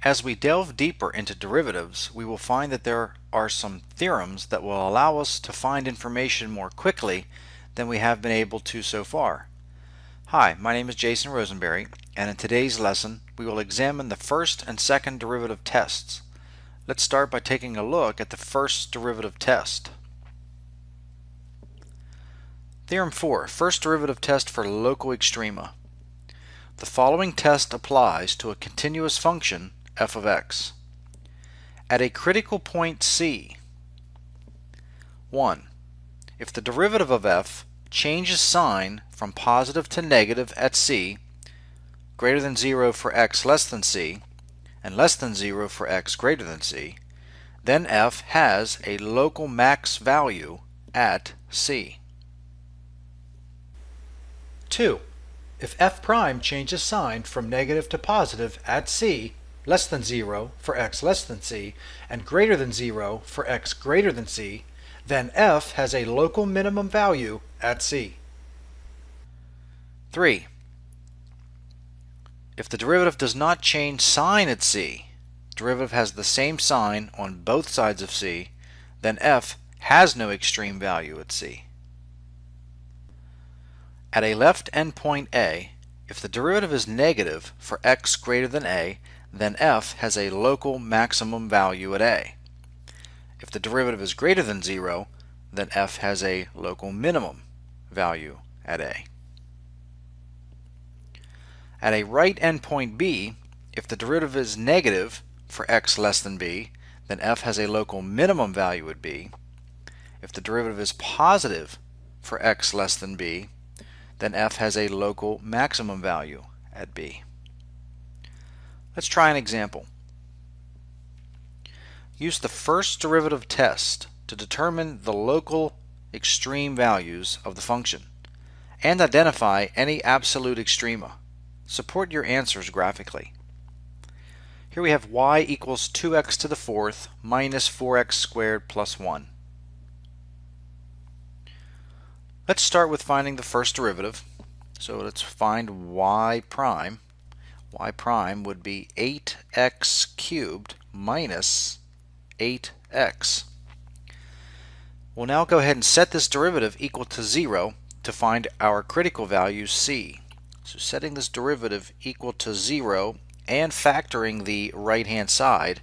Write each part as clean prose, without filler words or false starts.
As we delve deeper into derivatives, we will find that there are some theorems that will allow us to find information more quickly than we have been able to so far. Hi, my name is Jason Rosenberry, and in today's lesson we will examine the first and second derivative tests. Let's start by taking a look at the first derivative test. Theorem 4, first derivative test for local extrema. The following test applies to a continuous function f of x. At a critical point C, 1. If the derivative of f changes sign from positive to negative at C, greater than 0 for x less than C, and less than 0 for x greater than C, then f has a local max value at C. 2. If f prime changes sign from negative to positive at C, less than 0 for x less than C, and greater than 0 for x greater than C, then f has a local minimum value at C. 3. If the derivative does not change sign at C, derivative has the same sign on both sides of C, then f has no extreme value at C. At a left endpoint A, if the derivative is negative for x greater than A, then f has a local maximum value at A. If the derivative is greater than 0, then f has a local minimum value at A. At a right endpoint B, if the derivative is negative for x less than b, then f has a local minimum value at b. If the derivative is positive for x less than b, then f has a local maximum value at b. Let's try an example. Use the first derivative test to determine the local extreme values of the function and identify any absolute extrema. Support your answers graphically. Here we have y equals 2x to the fourth minus 4x squared plus 1. Let's start with finding the first derivative. So let's find y prime. Y prime would be 8x cubed minus 8x. We'll now go ahead and set this derivative equal to 0 to find our critical value c. So setting this derivative equal to 0 and factoring the right hand side,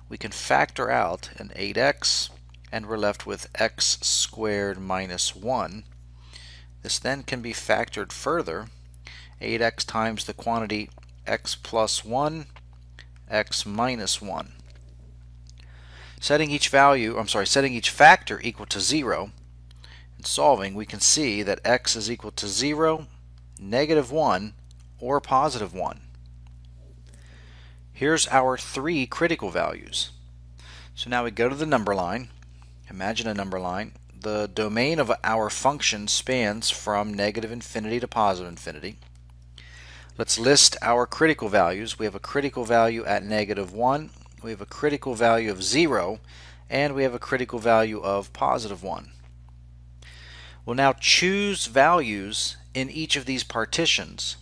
we can factor out an 8x, and we're left with x squared minus 1. This then can be factored further. 8x times the quantity x plus 1, x minus 1. Setting each factor equal to 0, in solving we can see that x is equal to 0, negative 1, or positive 1. Here's our three critical values. So now we go to the number line. Imagine a number line. The domain of our function spans from negative infinity to positive infinity. Let's list our critical values. We have a critical value at negative 1, we have a critical value of 0, and we have a critical value of positive 1. We'll now choose values in each of these partitions,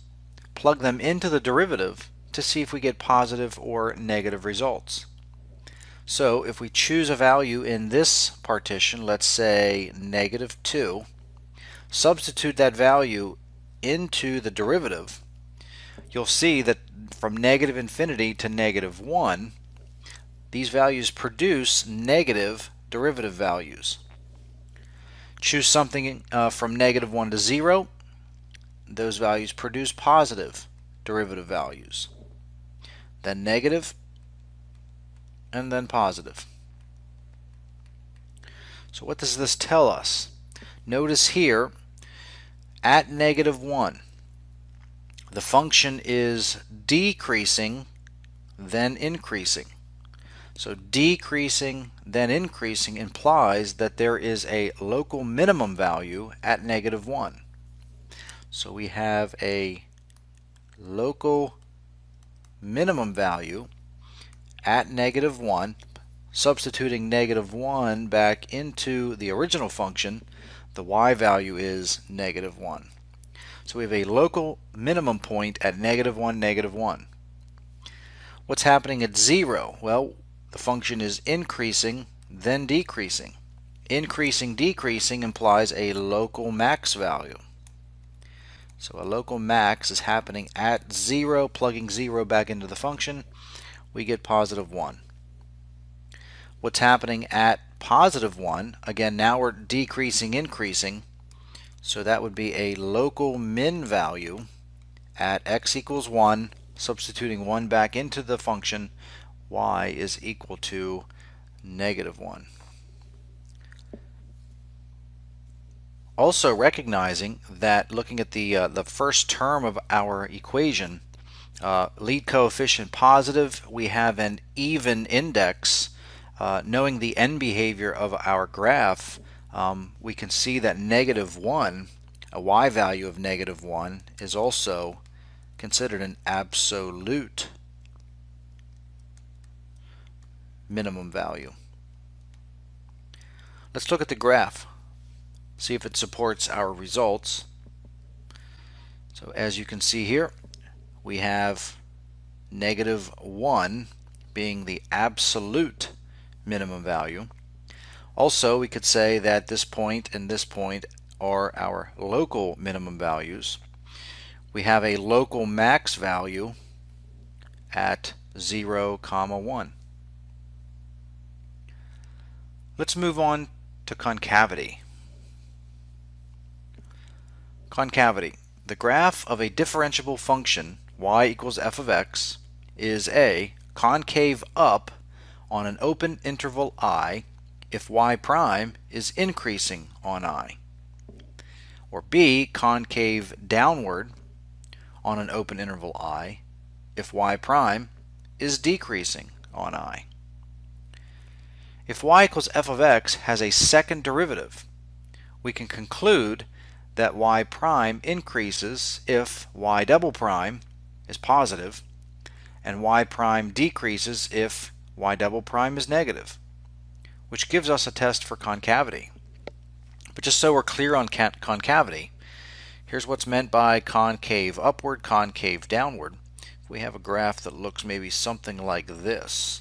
plug them into the derivative to see if we get positive or negative results. So if we choose a value in this partition, let's say negative 2, substitute that value into the derivative, you'll see that from negative infinity to negative 1, these values produce negative derivative values. Choose something from negative 1 to 0, those values produce positive derivative values. Then negative, and then positive. So what does this tell us? Notice here, at negative 1, the function is decreasing, then increasing. So decreasing, then increasing implies that there is a local minimum value at negative 1. So we have a local minimum value at negative 1. Substituting negative 1 back into the original function, the y value is negative 1. So we have a local minimum point at negative 1, negative 1. What's happening at 0? Well, the function is increasing, then decreasing. Increasing, decreasing implies a local max value. So a local max is happening at 0, plugging 0 back into the function, we get positive 1. What's happening at positive 1? Again, now we're decreasing, increasing, so that would be a local min value at x equals 1, substituting 1 back into the function, y is equal to negative 1. Also recognizing that looking at the first term of our equation, lead coefficient positive, we have an even index. Knowing the end behavior of our graph, we can see that negative 1, a y value of negative 1, is also considered an absolute minimum value. Let's look at the graph, see if it supports our results. So as you can see here, we have negative 1 being the absolute minimum value. Also, we could say that this point and this point are our local minimum values. We have a local max value at 0, 1. Let's move on to concavity. Concavity. The graph of a differentiable function y equals f of x is A, concave up on an open interval I if y prime is increasing on I, or B, concave downward on an open interval I if y prime is decreasing on I. If y equals f of x has a second derivative, we can conclude that y prime increases if y double prime is positive and y prime decreases if y double prime is negative, which gives us a test for concavity. But just so we're clear on concavity, here's what's meant by concave upward, concave downward. If we have a graph that looks maybe something like this,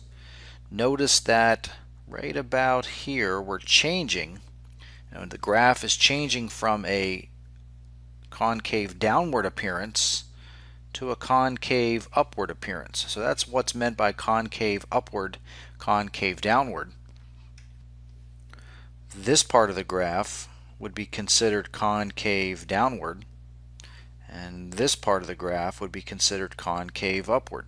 notice that right about here we're changing. The graph is changing from a concave downward appearance to a concave upward appearance. So that's what's meant by concave upward, concave downward. This part of the graph would be considered concave downward, and this part of the graph would be considered concave upward.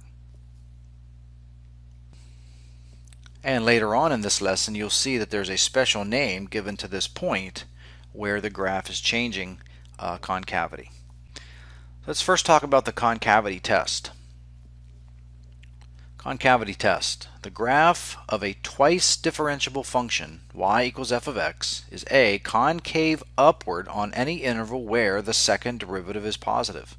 And later on in this lesson, you'll see that there's a special name given to this point where the graph is changing concavity. Let's first talk about the concavity test. Concavity test. The graph of a twice differentiable function y equals f of x is A, concave upward on any interval where the second derivative is positive,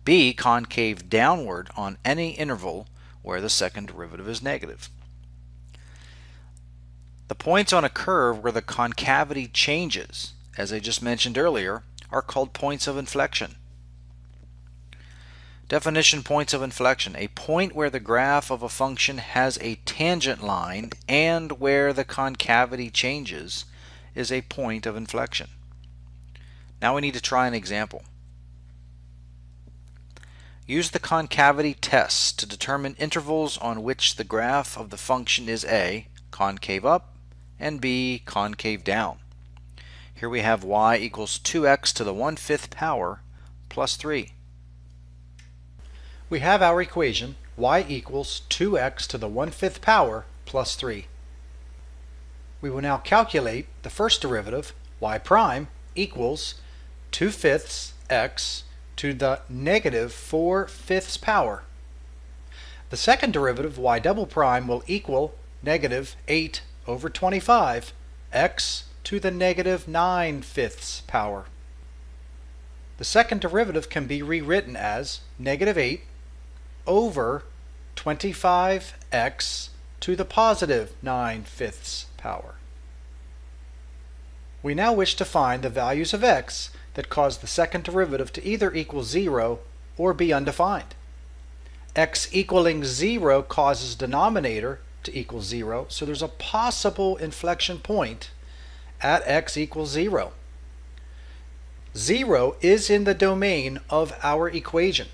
B, concave downward on any interval where the second derivative is negative. The points on a curve where the concavity changes, as I just mentioned earlier, are called points of inflection. Definition: points of inflection. A point where the graph of a function has a tangent line and where the concavity changes is a point of inflection. Now we need to try an example. Use the concavity test to determine intervals on which the graph of the function is A, concave up, and B, concave down. Here we have y equals 2x to the 1/5 power plus 3. We have our equation y equals 2x to the 1/5 power plus 3. We will now calculate the first derivative, y prime equals 2/5 x to the negative 4/5 power. The second derivative, y double prime, will equal negative 8 over 25 x to the negative 9/5 power. The second derivative can be rewritten as negative 8 over 25x to the positive 9/5 power. We now wish to find the values of x that cause the second derivative to either equal 0 or be undefined. x equaling 0 causes denominator to equal 0, so there's a possible inflection point at x equals 0. 0 is in the domain of our equation.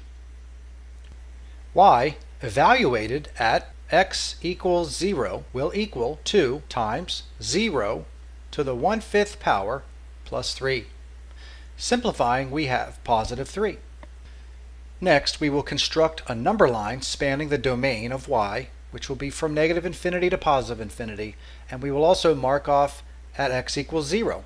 Y evaluated at x equals 0 will equal 2 times 0 to the 1/5 power plus 3. Simplifying, we have positive 3. Next, we will construct a number line spanning the domain of y, which will be from negative infinity to positive infinity, and we will also mark off at x equals 0.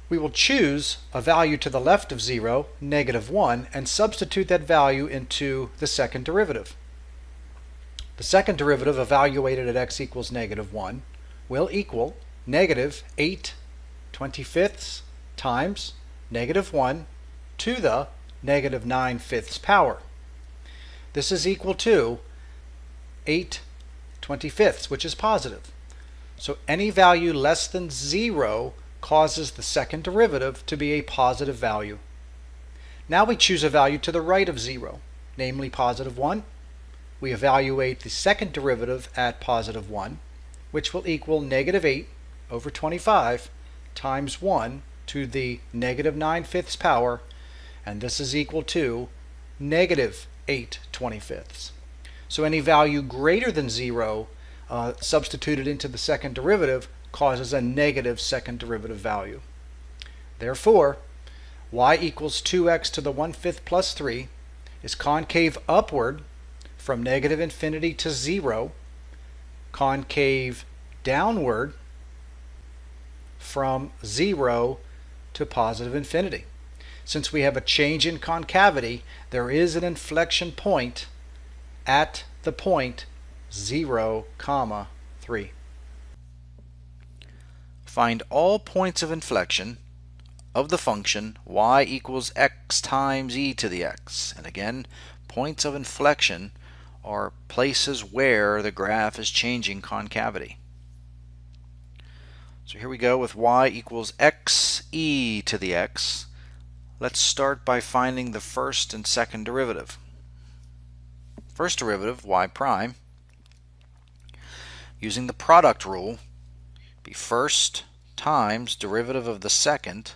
We will choose a value to the left of 0, negative 1, and substitute that value into the second derivative. The second derivative evaluated at x equals negative 1 will equal negative 8/25 times negative 1 to the negative 9/5 power. This is equal to 8/25, which is positive. So any value less than 0 causes the second derivative to be a positive value. Now we choose a value to the right of 0, namely positive 1. We evaluate the second derivative at positive 1, which will equal negative 8/25 times 1 to the negative 9/5 power, and this is equal to negative 8/25. So any value greater than 0 substituted into the second derivative causes a negative second derivative value. Therefore, y equals 2x to the 1/5 plus 3 is concave upward from negative infinity to 0, concave downward from 0 to positive infinity. Since we have a change in concavity, there is an inflection point at the point 0, 3. Find all points of inflection of the function y equals x times e to the x. And again, points of inflection are places where the graph is changing concavity. So here we go with y equals x e to the x. Let's start by finding the first and second derivative. First derivative, y prime, using the product rule, be first times derivative of the second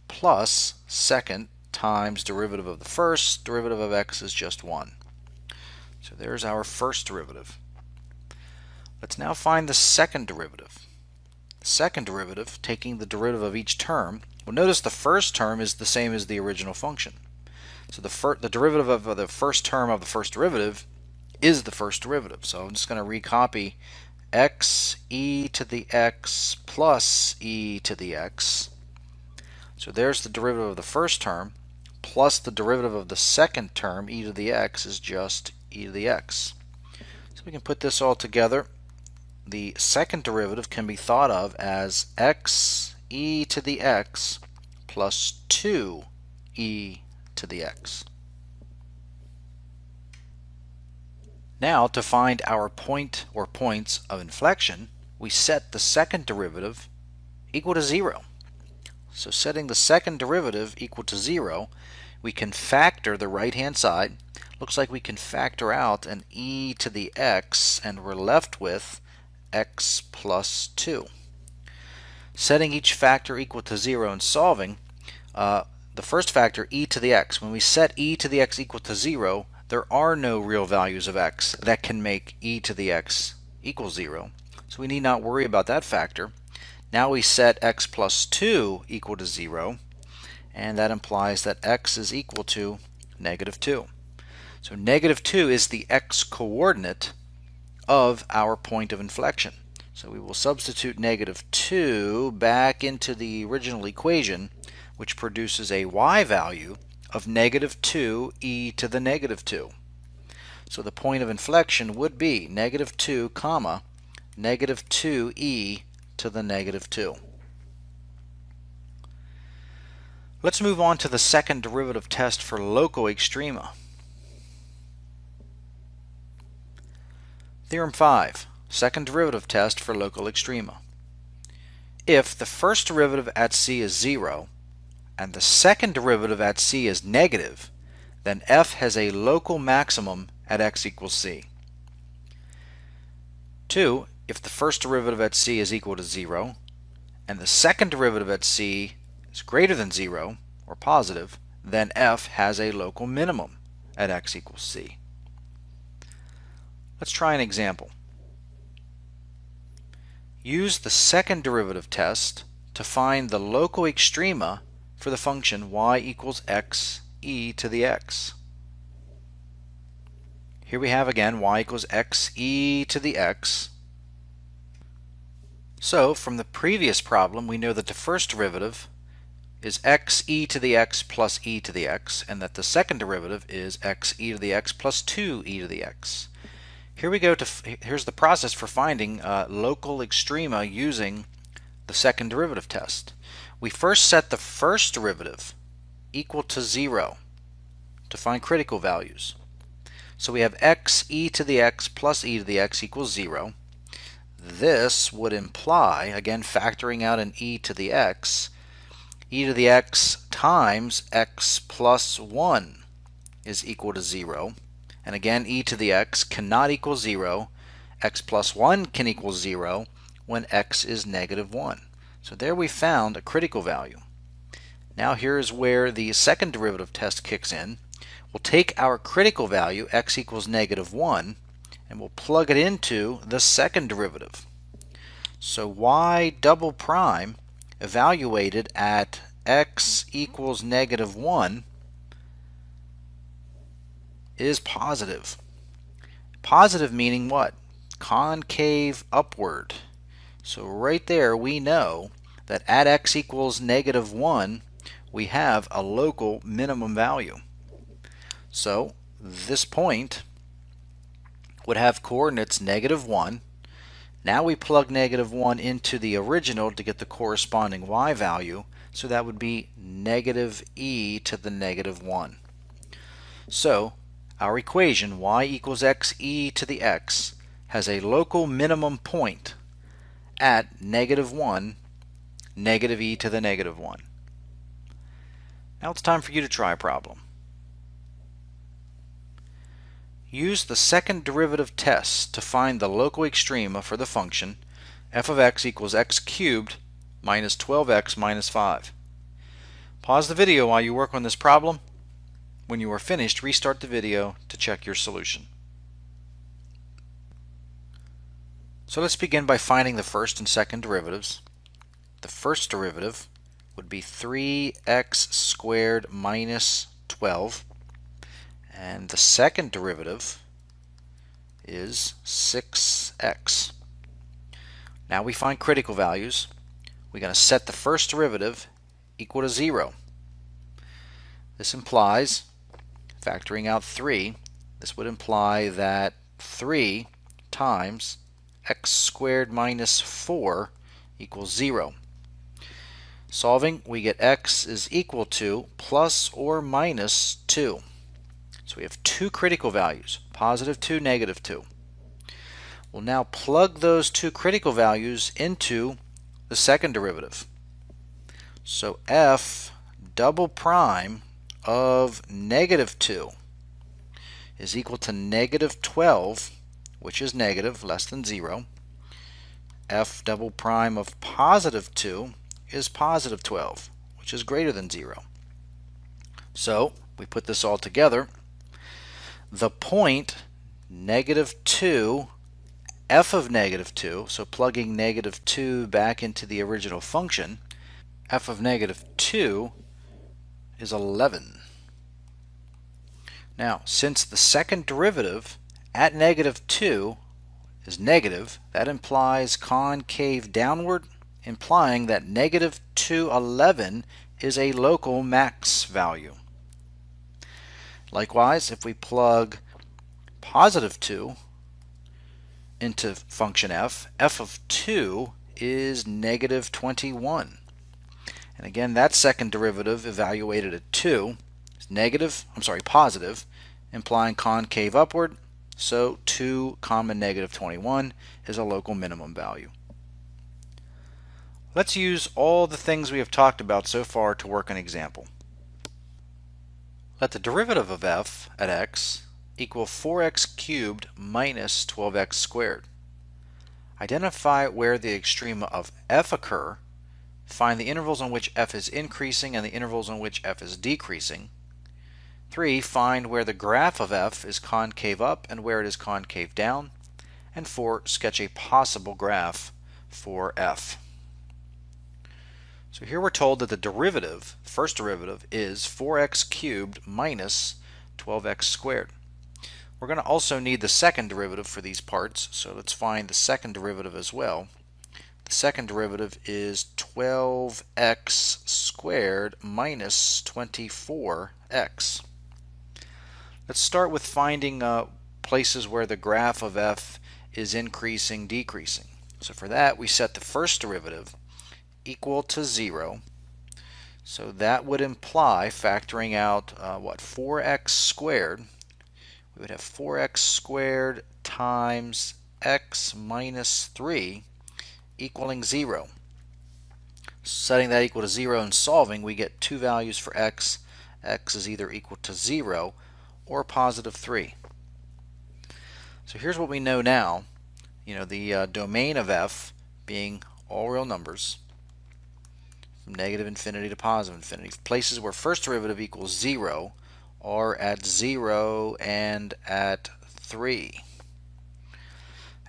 plus second times derivative of the first. Derivative of x is just 1. So there's our first derivative. Let's now find the second derivative. The second derivative, taking the derivative of each term, well, notice the first term is the same as the original function. So the derivative of the first term of the first derivative is the first derivative. So I'm just going to recopy x e to the x plus e to the x. So there's the derivative of the first term, plus the derivative of the second term, e to the x, is just e to the x. So we can put this all together. The second derivative can be thought of as x e to the x plus 2 e to the x. Now, to find our point or points of inflection, we set the second derivative equal to 0. So setting the second derivative equal to 0, we can factor the right-hand side. Looks like we can factor out an e to the x, and we're left with x plus 2. Setting each factor equal to 0 and solving, the first factor, e to the x, when we set e to the x equal to 0, there are no real values of x that can make e to the x equal 0. So we need not worry about that factor. Now we set x plus 2 equal to 0, and that implies that x is equal to negative 2. So negative 2 is the x coordinate of our point of inflection. So we will substitute negative 2 back into the original equation, which produces a y value of negative 2 e to the negative 2. So the point of inflection would be negative 2 comma negative 2 e to the negative 2. Let's move on to the second derivative test for loco extrema. Theorem 5, second derivative test for local extrema. If the first derivative at c is 0 and the second derivative at c is negative, then f has a local maximum at x equals c. 2, if the first derivative at c is equal to 0, and the second derivative at c is greater than 0, or positive, then f has a local minimum at x equals c. Let's try an example. Use the second derivative test to find the local extrema for the function y equals x e to the x. Here we have again y equals x e to the x. So from the previous problem we know that the first derivative is x e to the x plus e to the x, and that the second derivative is x e to the x plus 2 e to the x. Here we go to here's the process for finding local extrema using the second derivative test. We first set the first derivative equal to 0 to find critical values. So we have x e to the x plus e to the x equals 0. This would imply, again factoring out an e to the x times x plus 1 is equal to 0. And again, e to the x cannot equal 0. X plus 1 can equal 0 when x is negative 1. So there we found a critical value. Now here's where the second derivative test kicks in. We'll take our critical value, x equals negative 1, and we'll plug it into the second derivative. So y double prime evaluated at x equals negative 1 is positive. Positive meaning what? Concave upward. So right there we know that at x equals negative 1 we have a local minimum value. So this point would have coordinates negative 1. Now we plug negative 1 into the original to get the corresponding y value, so that would be negative e to the negative 1. So our equation y equals x e to the x has a local minimum point at negative 1, negative e to the negative 1. Now it's time for you to try a problem. Use the second derivative test to find the local extrema for the function f of x equals x cubed minus 12x minus 5. Pause the video while you work on this problem. When you are finished, restart the video to check your solution. So let's begin by finding the first and second derivatives. The first derivative would be 3x squared minus 12. And the second derivative is 6x. Now we find critical values. We're going to set the first derivative equal to 0. This implies, factoring out 3, this would imply that 3 times x squared minus 4 equals 0. Solving, we get x is equal to plus or minus 2. So we have two critical values, positive 2, negative 2. We'll now plug those two critical values into the second derivative. So f double prime of negative 2 is equal to negative 12, which is negative, less than 0. F double prime of positive 2 is positive 12, which is greater than 0. So we put this all together. The point negative 2, f of negative 2, so plugging negative 2 back into the original function, f of negative 2 is 11. Now, since the second derivative at negative 2 is negative, that implies concave downward, implying that negative 211 is a local max value. Likewise, if we plug positive 2 into function f, f of 2 is negative 21. And again, that second derivative evaluated at 2 is positive, implying concave upward, so 2 comma negative 21 is a local minimum value. Let's use all the things we have talked about so far to work an example. Let the derivative of f at x equal 4x cubed minus 12x squared. Identify where the extrema of f occur. Find the intervals on which f is increasing and the intervals on which f is decreasing. 3. Find where the graph of f is concave up and where it is concave down. And 4. Sketch a possible graph for f. So here we're told that the derivative, first derivative, is 4x cubed minus 12x squared. We're going to also need the second derivative for these parts, so let's find the second derivative as well. The second derivative is 12x squared minus 24x. Let's start with finding places where the graph of f is increasing, decreasing. So for that, we set the first derivative equal to 0. So that would imply, factoring out 4x squared, we would have 4x squared times x minus 3 equaling 0. Setting that equal to 0 and solving, we get two values for x. X is either equal to 0 or positive 3. So here's what we know now. The domain of f being all real numbers from negative infinity to positive infinity. Places where first derivative equals 0 are at 0 and at 3.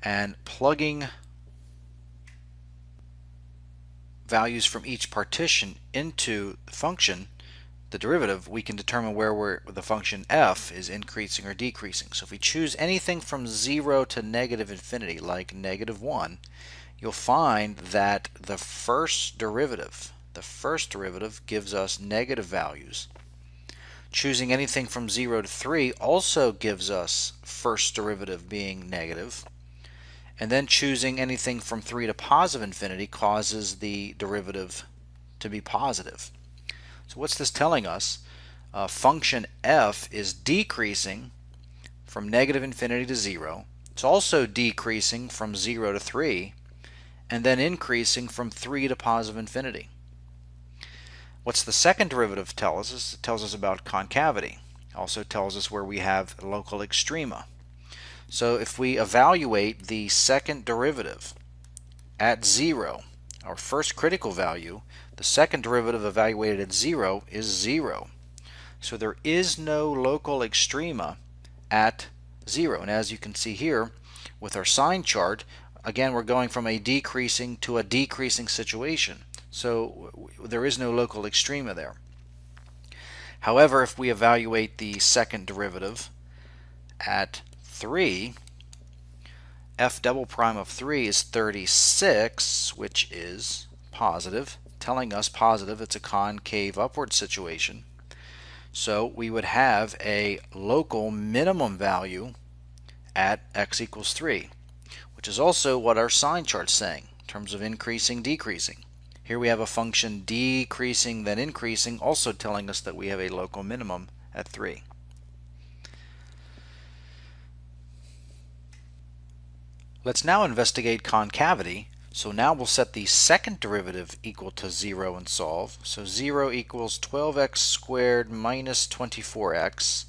And plugging values from each partition into the function, the derivative, we can determine where the function f is increasing or decreasing. So if we choose anything from 0 to negative infinity, like negative 1, you'll find that the first derivative gives us negative values. Choosing anything from 0 to 3 also gives us first derivative being negative. And then choosing anything from 3 to positive infinity causes the derivative to be positive. So what's this telling us? Function f is decreasing from negative infinity to 0. It's also decreasing from 0 to 3, and then increasing from 3 to positive infinity. What's the second derivative tell us? It tells us about concavity. It also tells us where we have local extrema. So if we evaluate the second derivative at 0, our first critical value, the second derivative evaluated at 0 is 0. So there is no local extrema at 0. And as you can see here with our sign chart, again, we're going from a decreasing to a decreasing situation. So there is no local extrema there. However, if we evaluate the second derivative at 3, f double prime of 3 is 36, which is positive, telling us positive, it's a concave upward situation. So we would have a local minimum value at x equals 3, which is also what our sign chart's saying in terms of increasing, decreasing. Here we have a function decreasing then increasing, also telling us that we have a local minimum at 3. Let's now investigate concavity. So now we'll set the second derivative equal to 0 and solve. So 0 equals 12x squared minus 24x.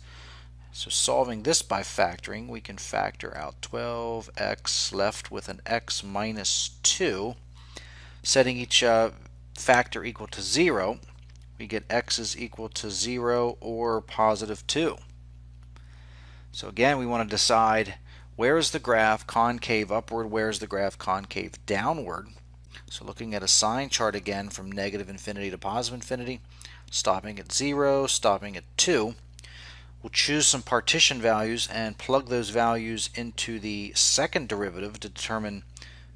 So solving this by factoring, we can factor out 12x left with an x minus 2. Setting each factor equal to 0, we get x is equal to 0 or positive 2. So again, we want to decide where is the graph concave upward, where is the graph concave downward. So looking at a sign chart again from negative infinity to positive infinity, stopping at 0, stopping at 2. We'll choose some partition values and plug those values into the second derivative to determine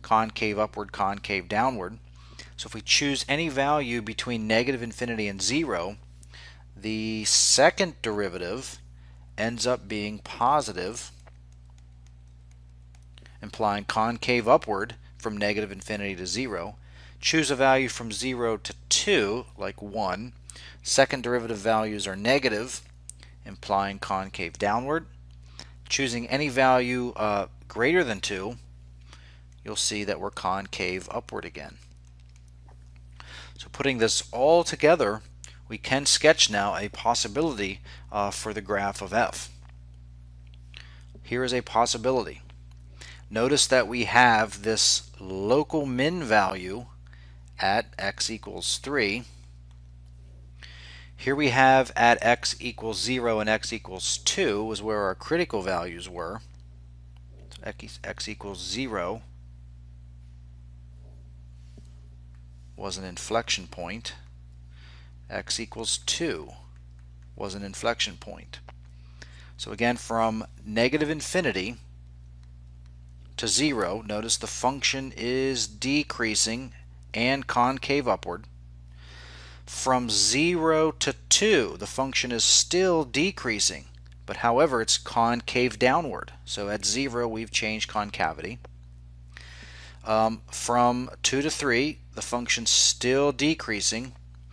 concave upward, concave downward. So if we choose any value between negative infinity and 0, the second derivative ends up being positive, implying concave upward from negative infinity to 0. Choose a value from 0 to 2, like 1. Second derivative values are negative, implying concave downward. Choosing any value greater than 2, you'll see that we're concave upward again. So putting this all together, we can sketch now a possibility for the graph of f. Here is a possibility. Notice that we have this local min value at x equals 3. Here we have at x equals 0 and x equals 2 was where our critical values were. So x equals 0 was an inflection point. X equals 2 was an inflection point. So again, from negative infinity to 0, notice the function is decreasing and concave upward. From 0 to 2, the function is still decreasing, but however, it's concave downward. So at 0, we've changed concavity. From 2 to 3, the function's still decreasing.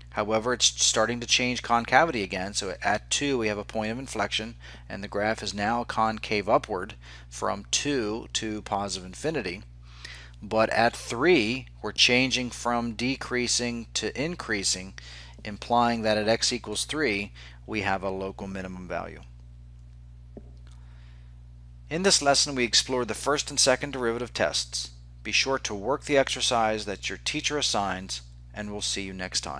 However, it's starting to change concavity again. So at 2, we have a point of inflection, and the graph is now concave upward from 2 to positive infinity. But at 3, we're changing from decreasing to increasing, implying that at x equals 3, we have a local minimum value. In this lesson, we explored the first and second derivative tests. Be sure to work the exercise that your teacher assigns, and we'll see you next time.